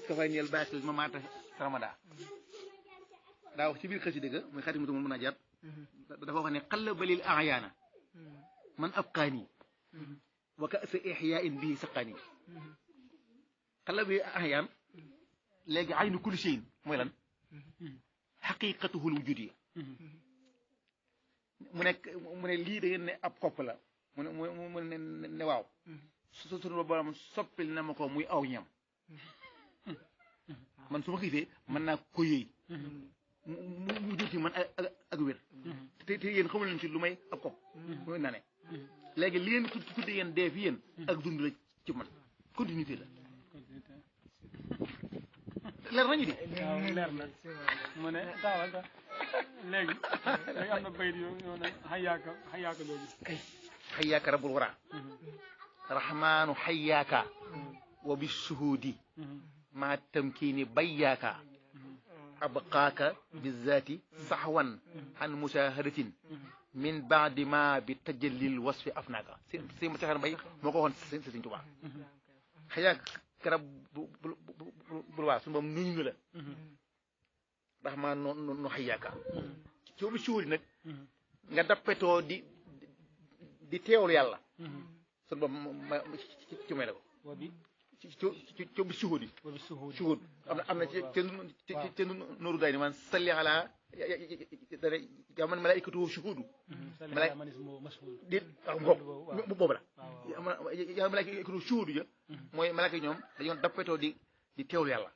ka fay ñeel baaxil ma maata ramada daa wax ci biir xasida ga muy xatimatu mun mën a jat dafa wax ne xalla balil ayaana man abqaani wa ka sa ixyaain bii saqaani xalla bi ayaan léegi aynu kulli shay'in mooy lan xaqiqatuhul wujudiyya mu ne lii da ngeen ne ab kopp la mu ne waaw sunu borom soppil na ma ko muy aw ñam man su ma xiifee mën naa ko yëy mu jur ci man ak wér te yéen xamul leen ci lu may ab kopp muy nane léegi li ngeen tudde yéen dee fi yéen ak dund la ci man continuité la leer nañu di leer na mu ne taawal ta léegi am na bayit yoo ne xayaaka jooju xayaaka rabbul wara rahmaanu xayaaka wa bi suhuudi maa tamkiini bayyaaka abqaaka bizaati saxwan an mushahadatin min baadi ma bi tajallil wasfi afnaaka si ma saxar mbay moo ko waxoon Sëriñ Tuubaa xayaaka rabbul wara suñu moom nuyu la rahmaan nu xayaaka ci bi suhuudi nag nga dappetoo di teewlu yàlla sun ba ci may la ko ci bi suhud am na ci nooru day ni man salli ala dana ja man malaikatu shuhudu di boobu la yaa malaikatu shuhudu ja mooy malaaka yi ñoom dañoo dappetoo di teewlu yàlla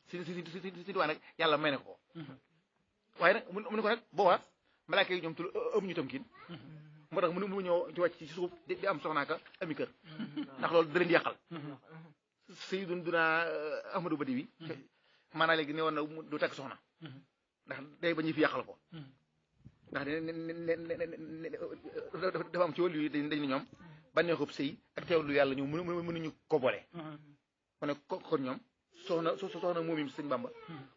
si duwaa nag yàlla may na ko waaye nag mu ne ko nag boobaa malaaka yi ñoom tul ëpp ñu tam kiin moo tax mu ñëw ci wàcc ci suuf di am soxnaaka ami kër ndax loolu da leen di yàqal Sayyiduna Ahmadou Badi bi maanaam léegi ne woon na du takk soxna ndax day ba ñu fi yàqal ko ndax dafa am ci wàllu yi dañ ne ñoom bànneexub sëy ak teewlu yàlla ñoom mënuñu ko boole kon nag kon ñoom soxna moom yi Sëñ Bamba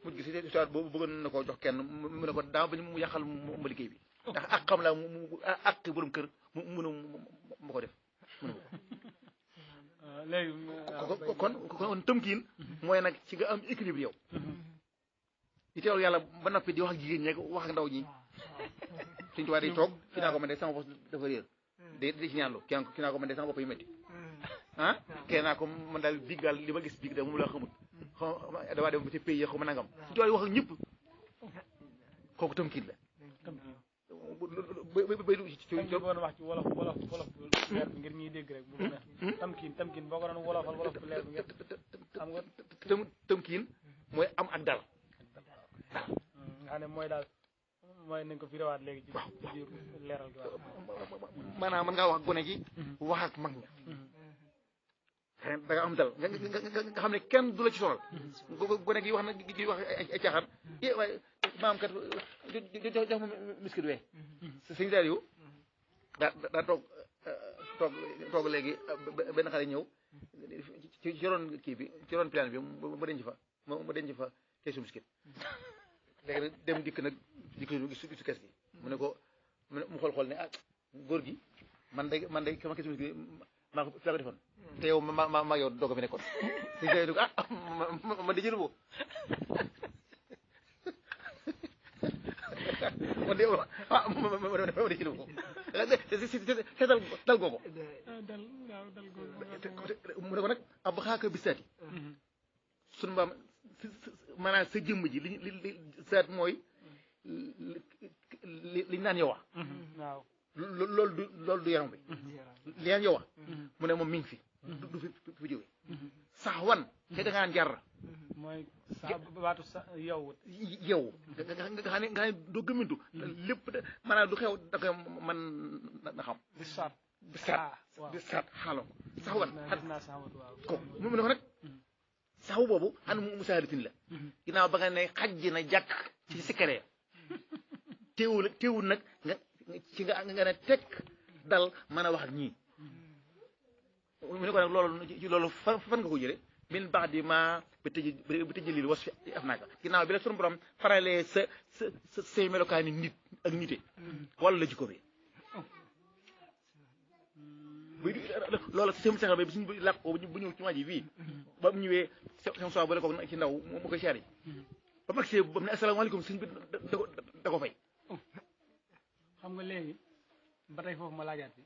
mujj gi si histoire boobu bëggoon na koo jox kenn mu ne ko daa bañ mu yàqal ma liggéey bi ndax ak xam la mu ak borom kër mu ko def mënu ko léegi kon tëmkiin mooy nag ci nga am équilibre yow di teewlu yàlla ba noppi di wax ak jigéen ñi wax ak ndaw ñi Sëñ Tuubaa day toog ki naa ko man de sama bopp dafa réer di ci ñaanlu ki naa ko man de sama bopp yi métti kee naa ko man daal biig daal li ma gis biig daal moom laa xamut damaa dem ba ci pays xaw ma nangam Sëñ Tuubaa di wax ak ñëpp kooku tëmkiin la doon wax ci wolof leer bi ngir ñuy dégg rek bu neex tamkiin boo ko doon wolofal wolof bu leer bi ngir xam nga tëmkiin mooy am ak dal nga xam ne mooy nañ ko firiwaat léegi ci biir leeral gi maanaam mën ngaa wax ak gone gi wax ak mag ña da nga am dal nga xam ne kenn du la ci sonal gone gi wax na gi wax ay caaxaan waaye maam kat jox ma miskit wee sëñ daal yow daa toog léegi benn xale ñëw ci ron kii bi ci ron plan bi ma denc fa keesu miskit léegi nag dem dikk gisu kees gi mu ne ko mu xool ne góor gi man day sama keesu miskit maa ko defoon te yow maa yow doog a fi nekkoon sëñ daal ne ko man di jëlu boo man de ma di jëlu ko seetal dal googu mu ne ko nag ab xaaka bisaati sunu mbaam maanaam sa jëmm ji li saat mooy liñ naan yow waaw loolu du yaram bi li naan yow mu ne moom mi ngi fi du fi jóge sax wan te da ngaan jar mooy sa baatu sa yow nga xam ne doo gëmintu lépp maanaam du xew da koy man na xam di saat xaalo sax wan naa saxawat waaw ko mu ne ko nag saxu boobu xan mu saalitin la ginnaaw ba nga ne xaj na jàkk ci sikkaree teewul nag nga ne tekk dal mën a wax ak ñii mu ne ko nag loolu fan nga ko jële min baax di ma ba tëjëlil was fi af naaka ginnaaw bi la sunu borom faralee say melokaani nit ak nite wala la jikko bi loolu sëñ Cheikh Mbaye bi suñu làq ko bu ñëw ci waa ji fii ba mu ñëwee seen soi boole ko ci ndaw mu koy siyaare ba mu agsee ba mu ne asalaamaaleykum sëñ bi da ko fay xam nga léegi ba tey foofu ma laajaat bi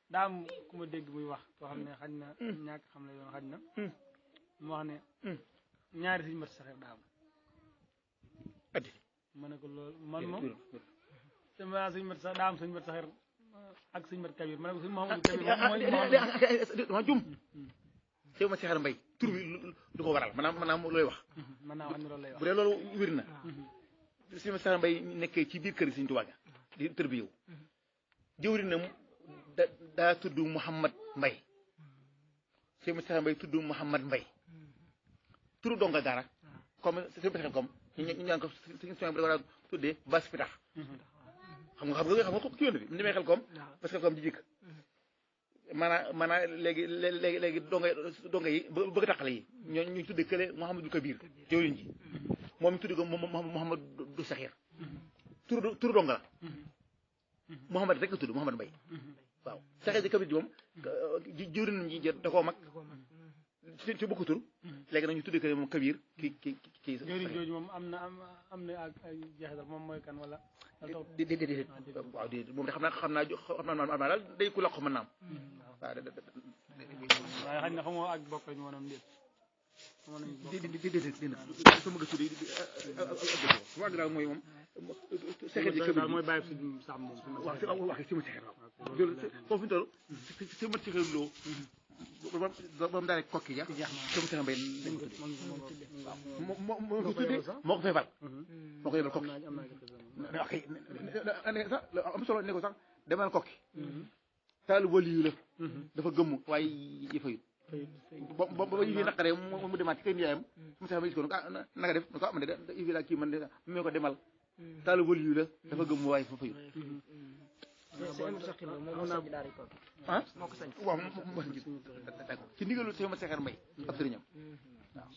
daa am ku ma dégg muy wax koo xam ne xaj na ñàkk xam la yoon xaj na mu wax ne ñaari sëñ mat saxeer daa am addi ma ne ko loolu man moom sama sëñ mat sax daa am sëñ mat saxeer ak sëñ mat kabir ma ne ko sëñ Mouhamadou Kabir dama jum sëñ ma Cheikh Mbaye tur bi du ko waral maanaam looy wax mën naa wax ne loolu lay wax bu dee loolu wér na sëñ ma Cheikh Mbaye nekkee ci biir kër sëñ Tuubaa di tër bi yow jëwri na daa tudd Mouhamad Mbaye sëñ ma Cheikh Mbaye tudd Mouhamad Mbaye turu donga dara comme sëñ ma Cheikh comme ñu ñaan ko sëñ bi da war a tuddee bas pitax xam nga ko yoon bi mu demee xel koom parce que comme ji jikk maanaam léegi donga yi bëgg tàqale yi ñu tudde kële Mouhamadou Kabir jëwriñ ji moom ñu tudde ko Mouhamadou Saxir turu donga la Mouhamad rek la tudd Mouhamad Mbaye waaw Saxir ji Kabir ji moom jëwriñ ji da koo mag ci bokk tur léegi nag ñu tudde kële moom Kabir ki jëwriñ jooju moom am na ak jeexital moom mooy kan wala déedéet waaw déedéet moom de xam naa daal day ku laq mën naam waaw waaye xaj na xamoo ak bokk lañu woon déet déedéet sama gëstu de su ma daal mooy moom Saxir ji Kabir mooy bàyyi suñu sàmm moom waaw wax si ma Saxir waaw foofu ñu toll si ma Saxir loo ba mu daal kokki ja sama Saxir Mbaye moo ko tuddee moo ko feebal moo ko yebal kokki ok sax am solo ne ko sax demal kokki taalu waliyu la dafa gëmm waaye yëfayut ba yëfi naqaree mu demaat ci kër yaayam mu sax ma gis ko naka def ko man de yëfi laa kii man de mu ko demal taalu waliyu la dafa gëmm waaye fa fayut ah waaw ci ndigalu Sëñ Mat Saxir Mbaye ab sëriñam waaw